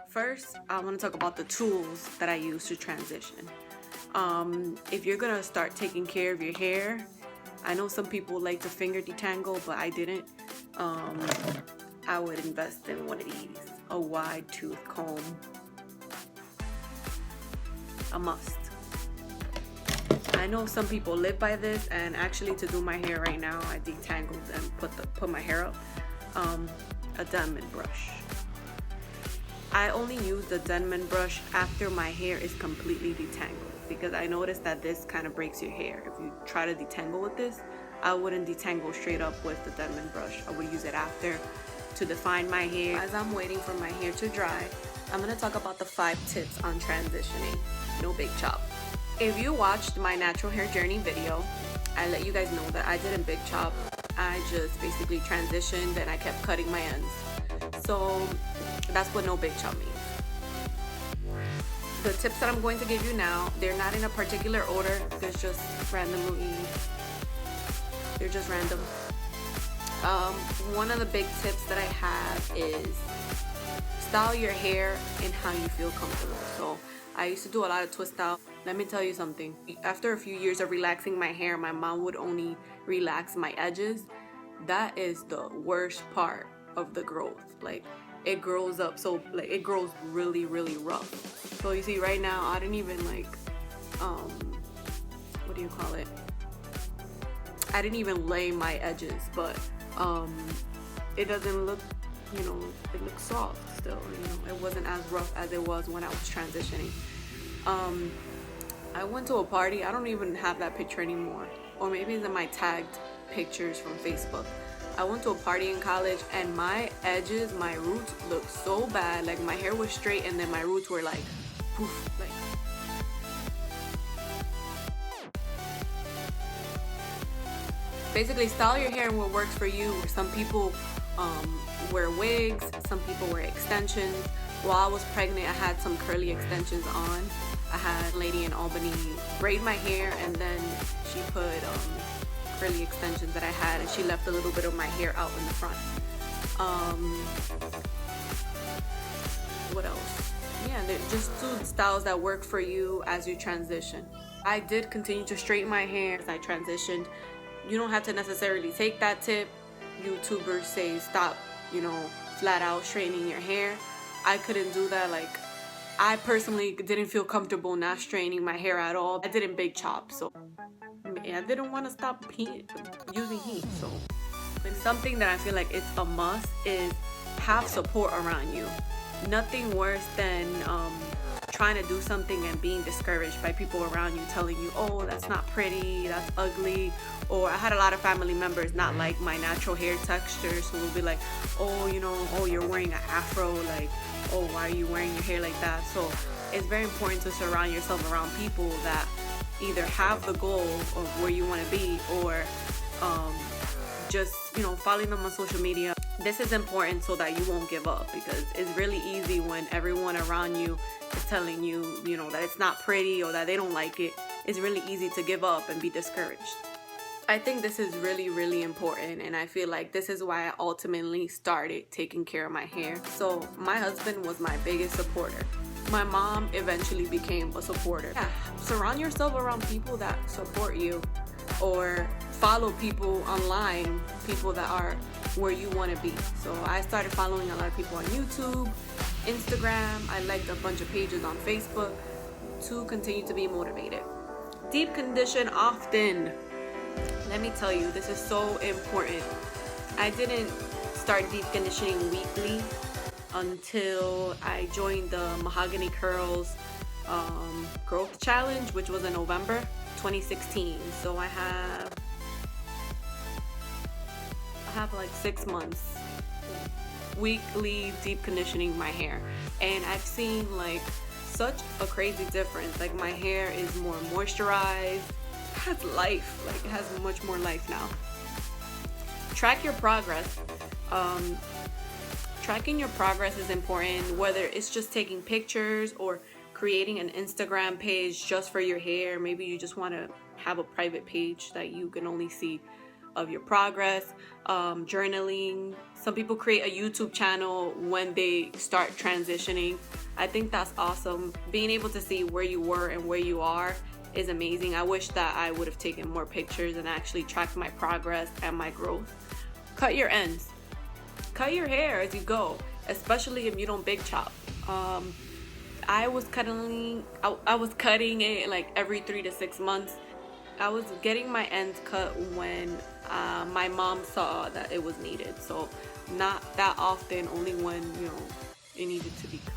First, I want to talk about the tools that I use to transition. If you're gonna start taking care of your hair, I know some people like to finger detangle, but I didn't. I would invest in one of these, a wide tooth comb, a must. I know some people live by this, and actually to do my hair right now, I detangled and put my hair up. A diamond brush. I only use the Denman brush after my hair is completely detangled, because I noticed that this kind of breaks your hair. If you try to detangle with this, I wouldn't detangle straight up with the Denman brush. I would use it after to define my hair. As I'm waiting for my hair to dry, I'm going to talk about the 5 tips on transitioning. No big chop. If you watched my natural hair journey video, I let you guys know that I didn't big chop. I just basically transitioned and I kept cutting my ends. So that's what no big chop means. The tips that I'm going to give you now, they're not in a particular order. They're just randomly, they're just random. One of the big tips that I have is style your hair in how you feel comfortable. So I used to do a lot of twist style. Let me tell you something. After a few years of relaxing my hair, my mom would only relax my edges. That is the worst part of the growth. Like, it grows up, so like it grows really rough. So you see right now, I didn't even like what do you call it, I didn't even lay my edges, but it doesn't look, you know, it looks soft still, you know. It wasn't as rough as it was when I was transitioning. I went to a party, I don't even have that picture anymore, or maybe it's in my tagged pictures from Facebook. I went to a party in college and my edges, my roots looked so bad. Like, my hair was straight and then my roots were like poof, like. Basically, style your hair and what works for you. Some people wear wigs, some people wear extensions. While I was pregnant, I had some curly extensions on. I had a lady in Albany braid my hair, and then she put curly extensions that I had, and she left a little bit of my hair out in the front. What else? Yeah, they're just 2 styles that work for you as you transition. I did continue to straighten my hair as I transitioned. You don't have to necessarily take that tip. YouTubers say stop, you know, flat out straightening your hair. I couldn't do that. Like, I personally didn't feel comfortable not straightening my hair at all. I didn't big chop, so I didn't want to stop using heat. So something that I feel like it's a must is have support around you. Nothing worse than trying to do something and being discouraged by people around you telling you, oh, that's not pretty, that's ugly. Or I had a lot of family members not like my natural hair texture, so they'll be like, oh, you know, oh, you're wearing an afro, like, oh, why are you wearing your hair like that? So it's very important to surround yourself around people that either have the goal of where you want to be, or just, you know, following them on social media. This is important so that you won't give up, because it's really easy when everyone around you is telling you, you know, that it's not pretty or that they don't like it. It's really easy to give up and be discouraged. I think this is really important, and I feel like this is why I ultimately started taking care of my hair. So my husband was my biggest supporter. My mom eventually became a supporter. Yeah, surround yourself around people that support you, or follow people online, people that are where you want to be. So I started following a lot of people on YouTube, Instagram. I liked a bunch of pages on Facebook to continue to be motivated. Deep condition often. Let me tell you, this is so important. I didn't start deep conditioning weekly until I joined the Mahogany Curls growth challenge, which was in November 2016. So I have like 6 months weekly deep conditioning my hair, and I've seen like such a crazy difference. Like, my hair is more moisturized, has life, like it has much more life now. Track your progress. Tracking your progress is important, whether it's just taking pictures or creating an Instagram page just for your hair. Maybe you just want to have a private page that you can only see of your progress, journaling. Some people create a YouTube channel when they start transitioning. I think that's awesome. Being able to see where you were and where you are is amazing. I wish that I would have taken more pictures and actually tracked my progress and my growth. Cut your ends. Cut your hair as you go, especially if you don't big chop. I was cutting it like every 3 to 6 months. I was getting my ends cut when my mom saw that it was needed. So not that often, only when, it needed to be cut.